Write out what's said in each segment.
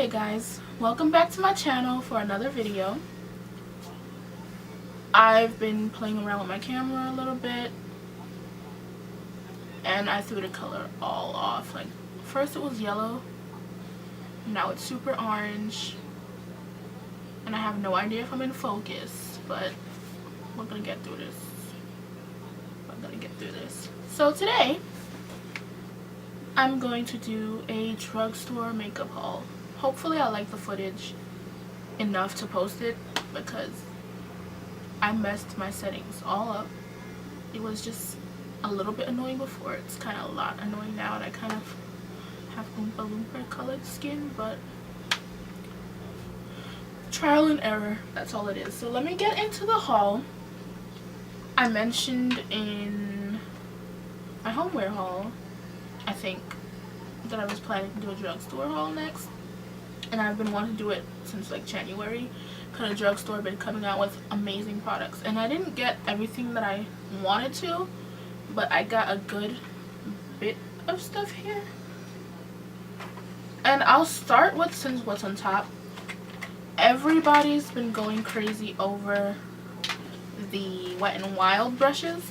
Hey guys, welcome back to my channel for another video. I've been playing around with my camera a little bit and I threw the color all off. Like, first it was yellow, now it's super orange, and I have no idea if I'm in focus, but we're gonna get through this. So today I'm going to do a drugstore makeup haul. Hopefully I like the footage enough to post it because I messed my settings all up. It was just a little bit annoying before. It's kind of a lot annoying now, and I kind of have Oompa Loompa colored skin, but trial and error, that's all it is. So let me get into the haul. I mentioned in my homeware haul, I think, that I was planning to do a drugstore haul next, and I've been wanting to do it since like January because the drugstore been coming out with amazing products, and I didn't get everything that I wanted to, but I got a good bit of stuff here. And I'll start with since what's on top. Everybody's been going crazy over the Wet n Wild brushes.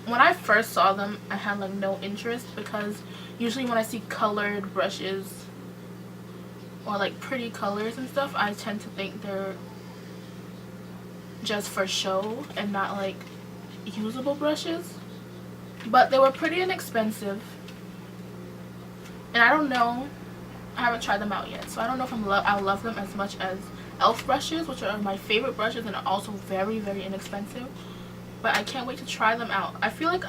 When I first saw them, I had like no interest because usually when I see colored brushes or like pretty colors and stuff, I tend to think they're just for show and not like usable brushes. But they were pretty inexpensive, and I don't know, I haven't tried them out yet, so I don't know if I'll love them as much as e.l.f. brushes, which are my favorite brushes and are also very, very inexpensive. But I can't wait to try them out. I feel like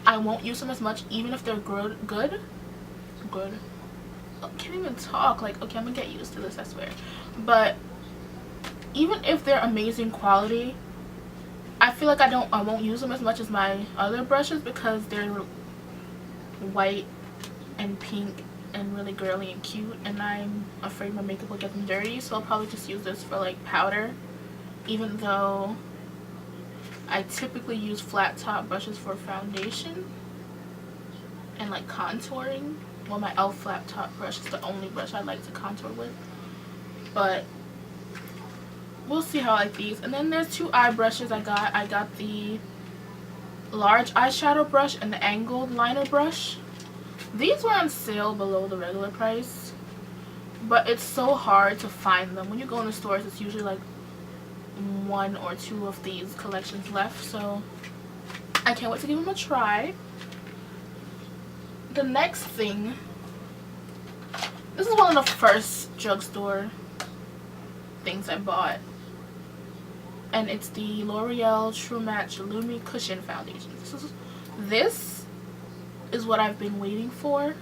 I won't use them as much even if they're good. I can't even talk. Like, okay, I'm gonna get used to this, I swear. But even if they're amazing quality, I feel like I won't use them as much as my other brushes because they're white and pink and really girly and cute, and I'm afraid my makeup will get them dirty, so I'll probably just use this for like powder, even though I typically use flat top brushes for foundation and like contouring. Well, my e.l.f. flat top brush is the only brush I like to contour with, but we'll see how I like these. And then there's two eye brushes I got the large eyeshadow brush and the angled liner brush. These were on sale below the regular price, but it's so hard to find them. When you go in the stores, it's usually like one or two of these collections left, so I can't wait to give them a try. The next thing, this is one of the first drugstore things I bought, and it's the L'Oreal True Match Lumi Cushion Foundation. This is what I've been waiting for.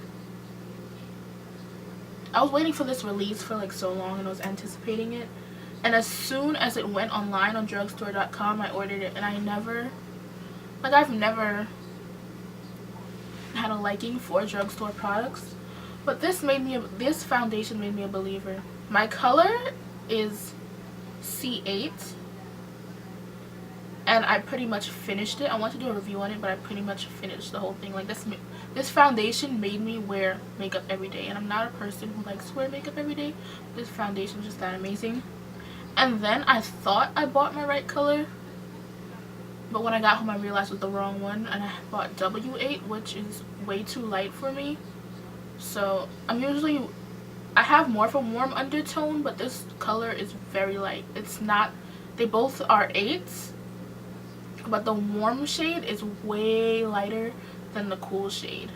I was waiting for this release for like so long, and I was anticipating it, and as soon as it went online on drugstore.com, I ordered it, and I've never had a liking for drugstore products, but this foundation made me a believer. My color is C8, and I pretty much finished it. I want to do a review on it, but I pretty much finished the whole thing. Like, this foundation made me wear makeup every day, and I'm not a person who likes to wear makeup every day. This foundation is just that amazing. And then I thought I bought my right color, but when I got home I realized it was the wrong one, and I bought W8, which is way too light for me. So I have more of a warm undertone, but this color is very light. It's not, they both are 8s, but the warm shade is way lighter than the cool shade.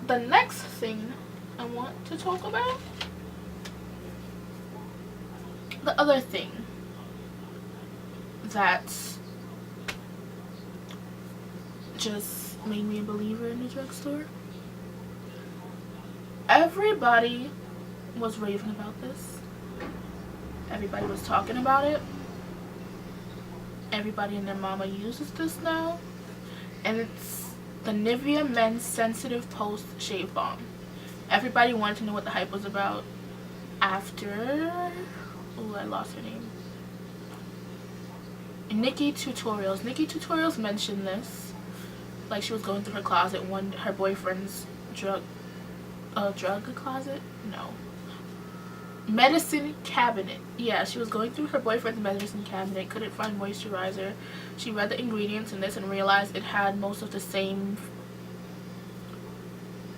The next thing I want to talk about, the other thing that just made me a believer in the drugstore. Everybody was raving about this. Everybody was talking about it. Everybody and their mama uses this now, and it's the Nivea Men's Sensitive Post Shave Balm. Everybody wanted to know what the hype was about after, oh, I lost her name, Nikki Tutorials. Nikki Tutorials mentioned this, like she was going through her closet, her boyfriend's drug closet? No. Medicine cabinet. Yeah, she was going through her boyfriend's medicine cabinet, couldn't find moisturizer. She read the ingredients in this and realized it had most of the same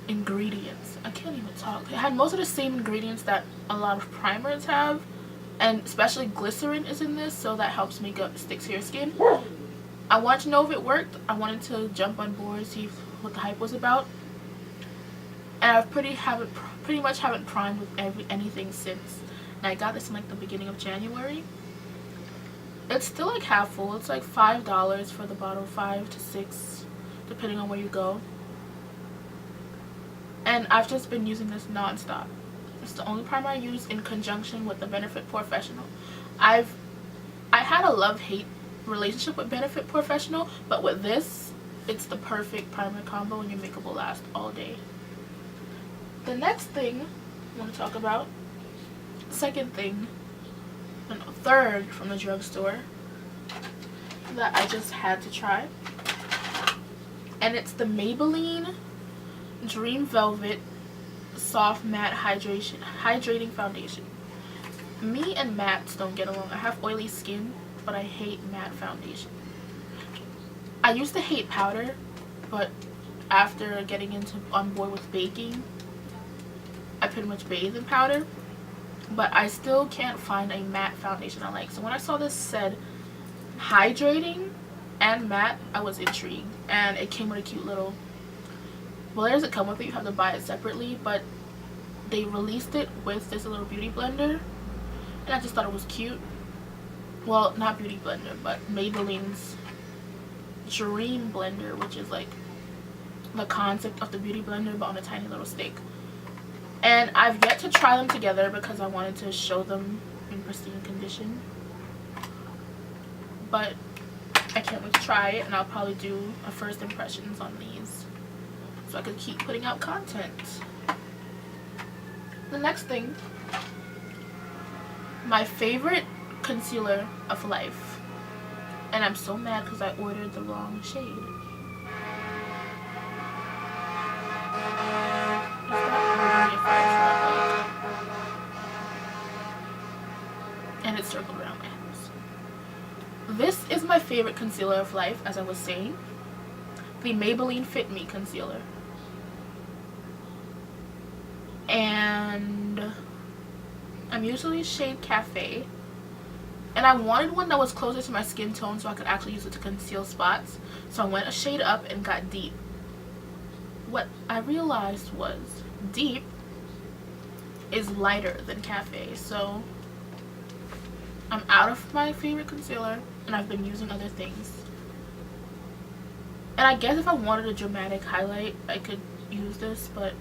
ingredients. I can't even talk. It had most of the same ingredients that a lot of primers have, and especially glycerin is in this, so that helps makeup stick to your skin. I wanted to know if it worked. I wanted to jump on board, see what the hype was about, and I've pretty much haven't primed with anything since. And I got this in like the beginning of January. It's still like half full. It's like $5 for the bottle, 5 to 6 depending on where you go. And I've just been using this non-stop. It's the only primer I use in conjunction with the Benefit Professional. I had a love-hate relationship with Benefit Professional, but with this, it's the perfect primer combo and your makeup will last all day. The next thing I want to talk about, third from the drugstore that I just had to try, and it's the Maybelline Dream Velvet Soft Matte Hydrating Foundation. Me and mattes don't get along. I have oily skin, but I hate matte foundation. I used to hate powder, but after getting on board with baking, I pretty much bathe in powder. But I still can't find a matte foundation I like. So when I saw this said hydrating and matte, I was intrigued. And it came with a cute little, well, it doesn't come with it, you have to buy it separately, but they released it with this little beauty blender, and I just thought it was cute. Well, not beauty blender, but Maybelline's Dream Blender, which is like the concept of the beauty blender but on a tiny little stick. And I've yet to try them together because I wanted to show them in pristine condition, but I can't wait to try it, and I'll probably do a first impressions on these so I could keep putting out content. The next thing, my favorite concealer of life, and I'm so mad because I ordered the wrong shade. And it circled around my hands. This is my favorite concealer of life, as I was saying, the Maybelline Fit Me concealer. And I'm usually shade Cafe, and I wanted one that was closer to my skin tone so I could actually use it to conceal spots, so I went a shade up and got Deep. What I realized was Deep is lighter than Cafe, so I'm out of my favorite concealer and I've been using other things. And I guess if I wanted a dramatic highlight I could use this, but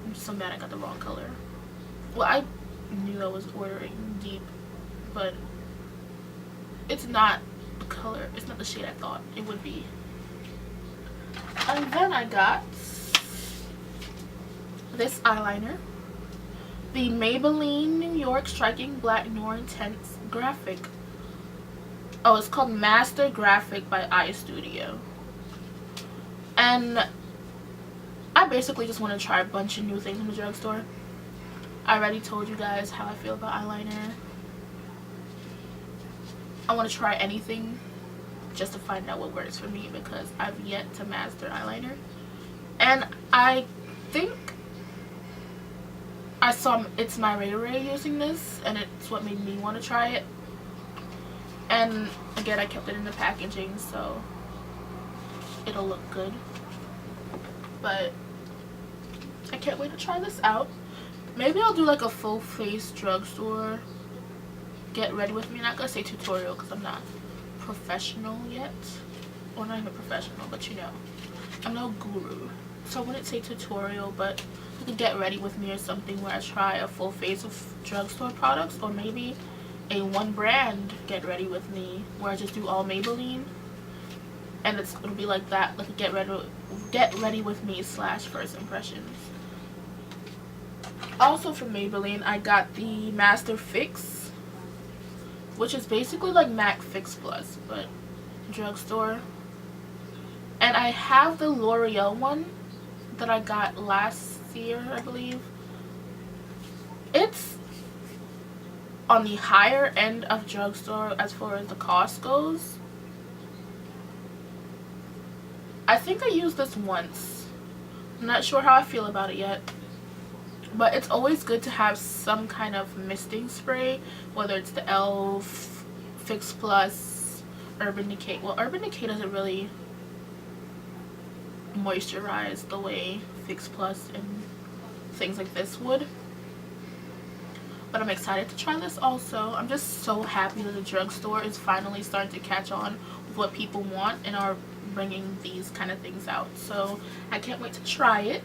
I'm so mad I got the wrong color. Well, I knew I was ordering Deep, but it's not the color, it's not the shade I thought it would be. And then I got this eyeliner, the Maybelline New York Striking Black Noir Intense Graphic. Oh, it's called Master Graphic by Eye Studio. And I basically just want to try a bunch of new things in the drugstore. I already told you guys how I feel about eyeliner. I want to try anything just to find out what works for me because I've yet to master eyeliner. And I think I saw It's My Ray Ray using this, and it's what made me want to try it. And again, I kept it in the packaging so it'll look good. But I can't wait to try this out. Maybe I'll do like a full face drugstore get ready with me. I'm not gonna say tutorial because I'm not professional yet, or not even professional, but you know, I'm no guru, so I wouldn't say tutorial, but you could get ready with me or something where I try a full face of drugstore products, or maybe a one brand get ready with me where I just do all Maybelline, and it's gonna be like that, like a get ready with me / first impressions. Also from Maybelline, I got the Master Fix, which is basically like MAC Fix Plus, but drugstore. And I have the L'Oreal one, that I got last year, I believe. It's on the higher end of drugstore as far as the cost goes. I think I used this once. I'm not sure how I feel about it yet. But it's always good to have some kind of misting spray, whether it's the e.l.f., Fix Plus, Urban Decay. Well, Urban Decay doesn't really moisturize the way Fix Plus and things like this would. But I'm excited to try this also. I'm just so happy that the drugstore is finally starting to catch on with what people want and are bringing these kind of things out. So I can't wait to try it.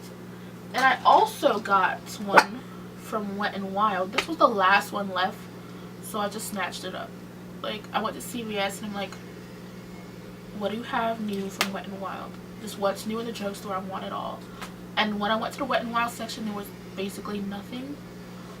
And I also got one from Wet n Wild. This was the last one left, so I just snatched it up. Like, I went to CVS and I'm like, what do you have new from Wet n Wild? Just what's new in the drugstore, I want it all. And when I went to the Wet n Wild section, there was basically nothing.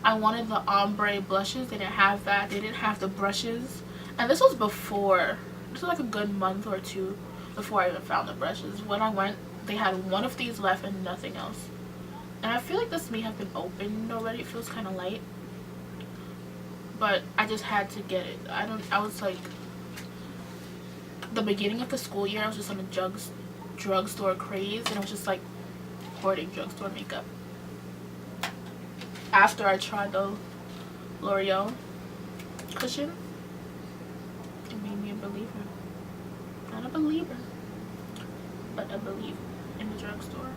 I wanted the ombre blushes. They didn't have that. They didn't have the brushes. And this was before, this was like a good month or two before I even found the brushes. When I went, they had one of these left and nothing else. And I feel like this may have been opened already. It feels kind of light. But I just had to get it. I was like, the beginning of the school year, I was just on a drugstore craze. And I was just like hoarding drugstore makeup. After I tried the L'Oreal cushion, it made me a believer. Not a believer, but a believer in the drugstore.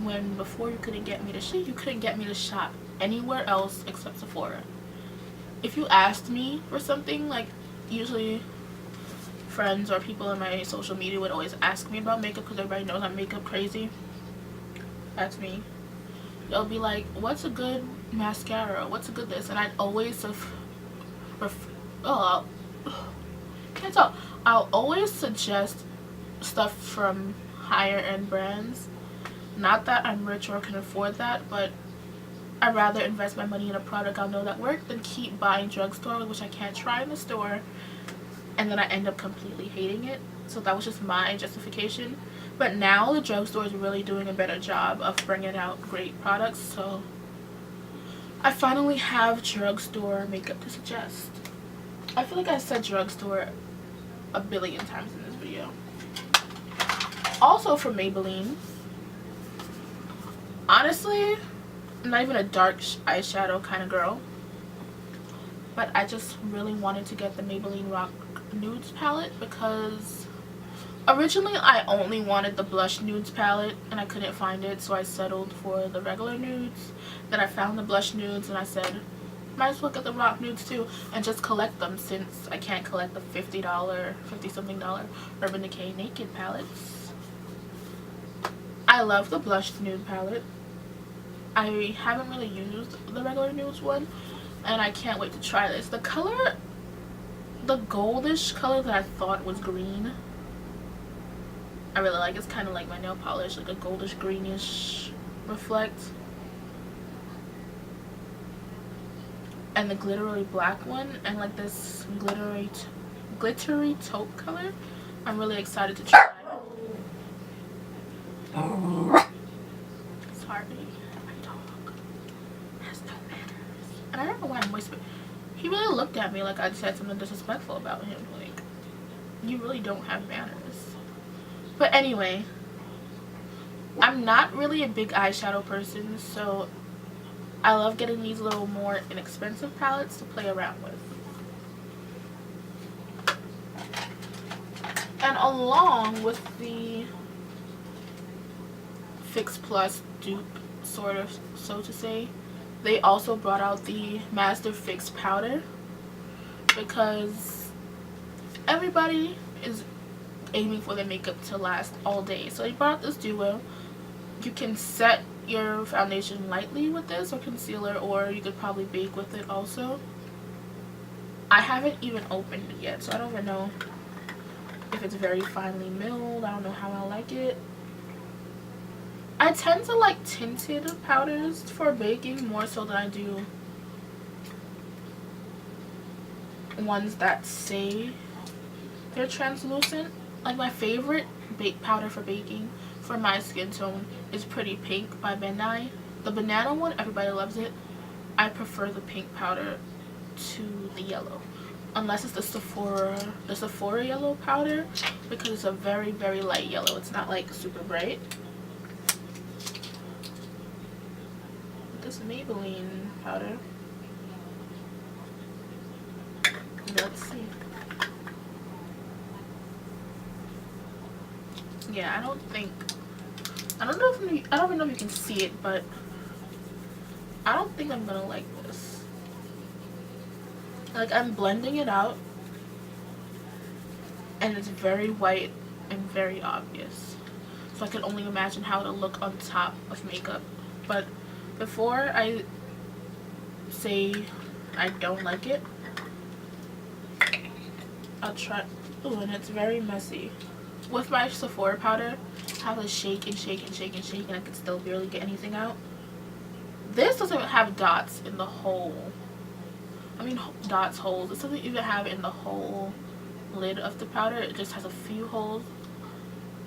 When before you couldn't get me to shop anywhere else except Sephora. If you asked me for something, like usually friends or people in my social media would always ask me about makeup because everybody knows I'm makeup crazy. That's me. They'll be like, what's a good mascara? What's a good this? And I'd always I'll always suggest stuff from higher end brands. Not that I'm rich or can afford that, but I'd rather invest my money in a product I'll know that works than keep buying drugstore, which I can't try in the store, and then I end up completely hating it. So that was just my justification. But now the drugstore is really doing a better job of bringing out great products, so I finally have drugstore makeup to suggest. I feel like I said drugstore a billion times in this video. Also from Maybelline, honestly, I'm not even a dark eyeshadow kind of girl, but I just really wanted to get the Maybelline Rock Nudes palette because originally I only wanted the blush nudes palette and I couldn't find it, so I settled for the regular nudes. Then I found the blush nudes and I said, might as well get the rock nudes too and just collect them since I can't collect the $50 something Urban Decay Naked palettes. I love the blush nude palette. I haven't really used the regular nudes one and I can't wait to try this. The color, the goldish color that I thought was green, I really like. It's kind of like my nail polish, like a goldish greenish reflect. And the glittery black one and like this glittery taupe color, I'm really excited to try. Sorry, my dog has no manners. And I don't know why I'm whispering. He really looked at me like I said something disrespectful about him. Like, you really don't have manners. But anyway, I'm not really a big eyeshadow person, so I love getting these little more inexpensive palettes to play around with. And along with the Fix Plus dupe, sort of, so to say, they also brought out the Master Fix powder because everybody is aiming for their makeup to last all day. So they brought out this duo. You can set your foundation lightly with this or concealer, or you could probably bake with it also. I haven't even opened it yet, so I don't even know if it's very finely milled. I don't know how I like it. I tend to like tinted powders for baking more so than I do ones that say they're translucent. Like my favorite bake powder for baking for my skin tone is Pretty Pink by Benai. The banana one, everybody loves it. I prefer the pink powder to the yellow, unless it's the Sephora yellow powder, because it's a very, very light yellow. It's not like super bright. This Maybelline powder. Let's see. Yeah, I don't even know if you can see it, but I don't think I'm gonna like this. Like, I'm blending it out and it's very white and very obvious, so I can only imagine how it'll look on top of makeup. But before I say I don't like it, I'll try. Ooh, and it's very messy. With my Sephora powder, I have to shake and shake and shake and shake, and I can still barely get anything out. This doesn't even have dots in the hole. I mean, dots, holes. It doesn't even have in the whole lid of the powder. It just has a few holes,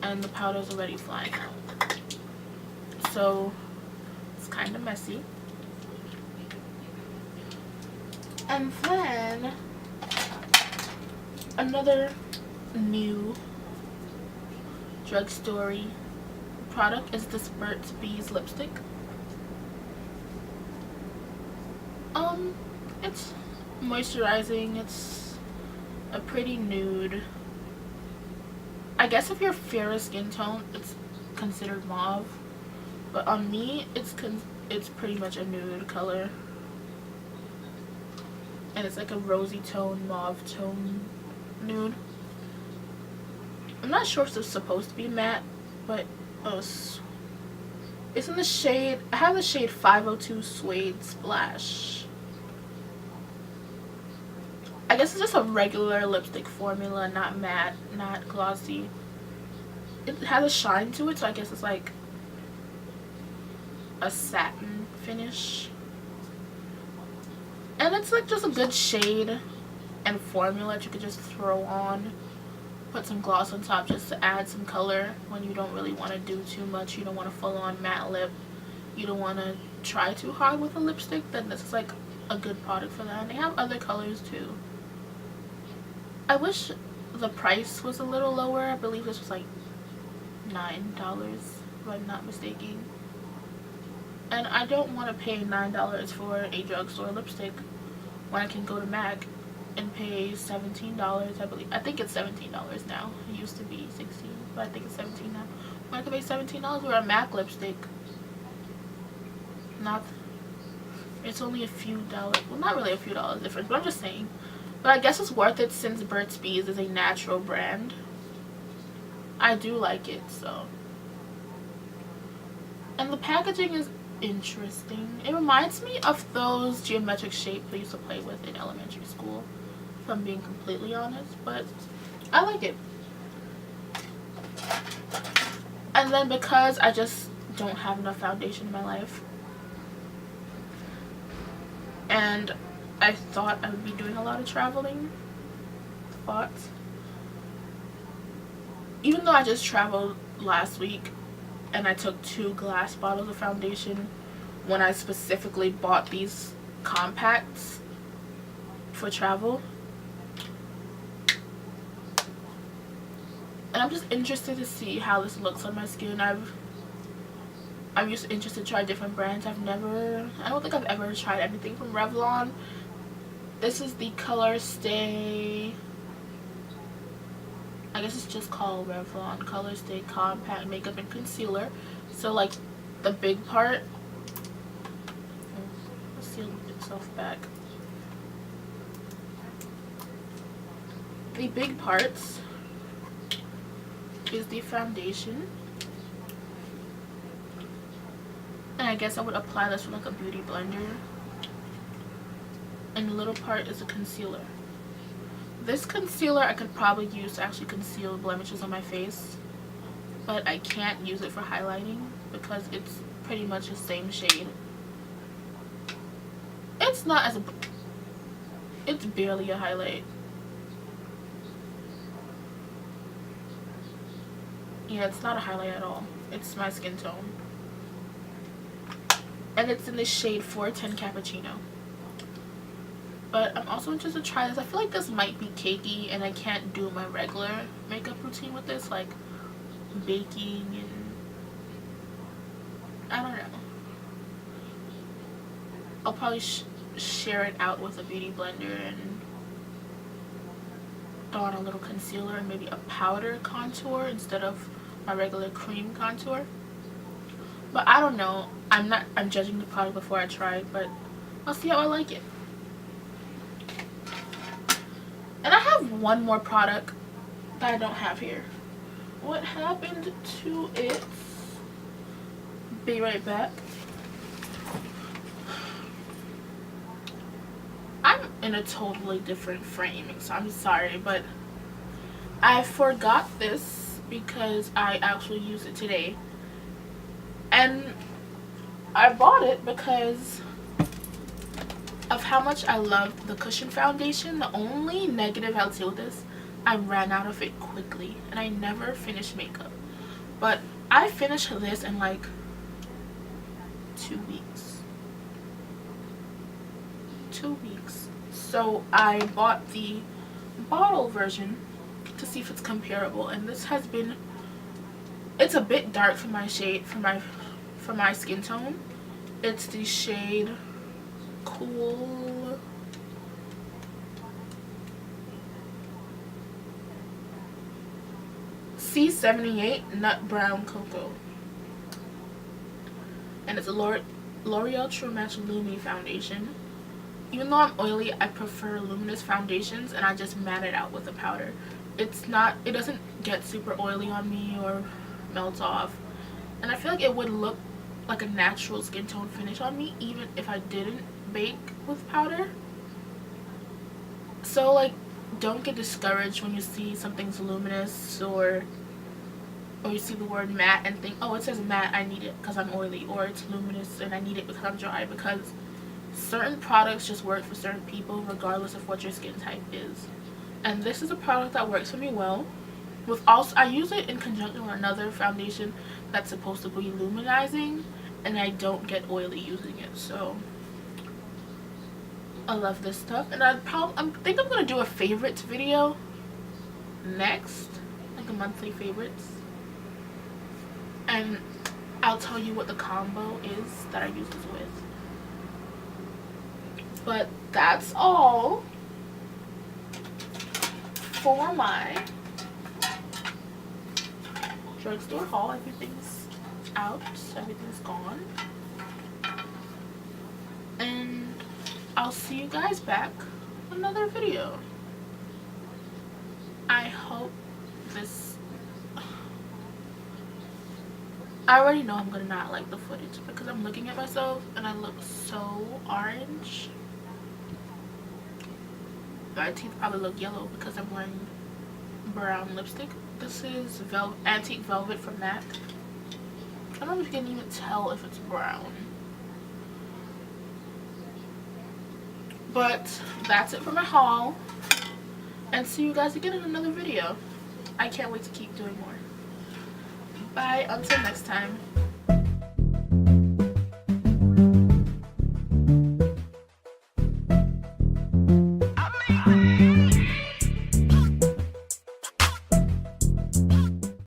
and the powder's already flying out. So it's kind of messy. And then another new Drugstore product is this Burt's Bees lipstick. It's moisturizing. It's a pretty nude. I guess if you're fairer skin tone, it's considered mauve, but on me, it's pretty much a nude color, and it's like a rosy tone, mauve tone nude. I'm not sure if it's supposed to be matte, but it's in the shade, I have the shade 502 Suede Splash. I guess it's just a regular lipstick formula, not matte, not glossy. It has a shine to it, so I guess it's like a satin finish. And it's like just a good shade and formula that you could just throw on. Put some gloss on top just to add some color when you don't really want to do too much. You don't want a full-on matte lip. You don't want to try too hard with a lipstick. Then this is like a good product for that. And they have other colors too. I wish the price was a little lower. I believe this was like $9 if I'm not mistaken. And I don't want to pay $9 for a drugstore lipstick when I can go to MAC and pay $17, I believe. I think it's $17 now. It used to be $16, but I think it's $17 now. When I can pay $17 for a MAC lipstick, it's only a few dollars. Well, not really a few dollars difference, but I'm just saying. But I guess it's worth it since Burt's Bees is a natural brand. I do like it, so. And the packaging is interesting. It reminds me of those geometric shapes we used to play with in elementary school, if I'm being completely honest, but I like it. And then because I just don't have enough foundation in my life, and I thought I would be doing a lot of traveling, even though I just traveled last week and I took 2 glass bottles of foundation when I specifically bought these compacts for travel. And I'm just interested to see how this looks on my skin. I'm just interested to try different brands. I don't think I've ever tried anything from Revlon. This is the Color Stay, I guess it's just called Revlon Color Stay Compact Makeup and Concealer. So like the big part, let's seal itself back. The big parts is the foundation. And I guess I would apply this with like a beauty blender. And the little part is a concealer. This concealer I could probably use to actually conceal blemishes on my face, but I can't use it for highlighting because it's pretty much the same shade. It's barely a highlight. Yeah, it's not a highlight at all. It's my skin tone. And it's in the shade 410 Cappuccino. But I'm also interested to try this. I feel like this might be cakey and I can't do my regular makeup routine with this, like baking and I don't know. I'll probably share it out with a beauty blender and throw on a little concealer and maybe a powder contour instead of my regular cream contour. But I don't know. I'm judging the product before I try it, but I'll see how I like it. And I have one more product that I don't have here. What happened to it? Be right back. I'm in a totally different framing, so I'm sorry, but I forgot this because I actually used it today. And I bought it because of how much I love the cushion foundation. The only negative I'll say with this, I ran out of it quickly and I never finished makeup. But I finished this in like 2 weeks. 2 weeks. So I bought the bottle version to see if it's comparable, and this has been, it's a bit dark for my shade, for my skin tone. It's the shade Cool C78 Nut Brown Cocoa, and it's a L'Oreal True Match Lumi foundation. Even though I'm oily, I prefer luminous foundations, and I just matte it out with a powder. It doesn't get super oily on me or melt off, and I feel like it would look like a natural skin tone finish on me even if I didn't bake with powder. So like, don't get discouraged when you see something's luminous or you see the word matte and think, oh, it says matte, I need it because I'm oily, or it's luminous and I need it because I'm dry, because certain products just work for certain people regardless of what your skin type is. And this is a product that works for me well. I use it in conjunction with another foundation that's supposed to be luminizing, and I don't get oily using it. So I love this stuff, and I think I'm gonna do a favorites video next, like a monthly favorites, and I'll tell you what the combo is that I use this with. But that's all for my drugstore haul. Everything's out, everything's gone, and I'll see you guys back in another video. I hope this, I already know I'm gonna not like the footage because I'm looking at myself and I look so orange. My teeth probably look yellow because I'm wearing brown lipstick. This is Antique Velvet from MAC. I don't know if you can even tell if it's brown. But that's it for my haul, and see you guys again in another video. I can't wait to keep doing more. Bye, until next time.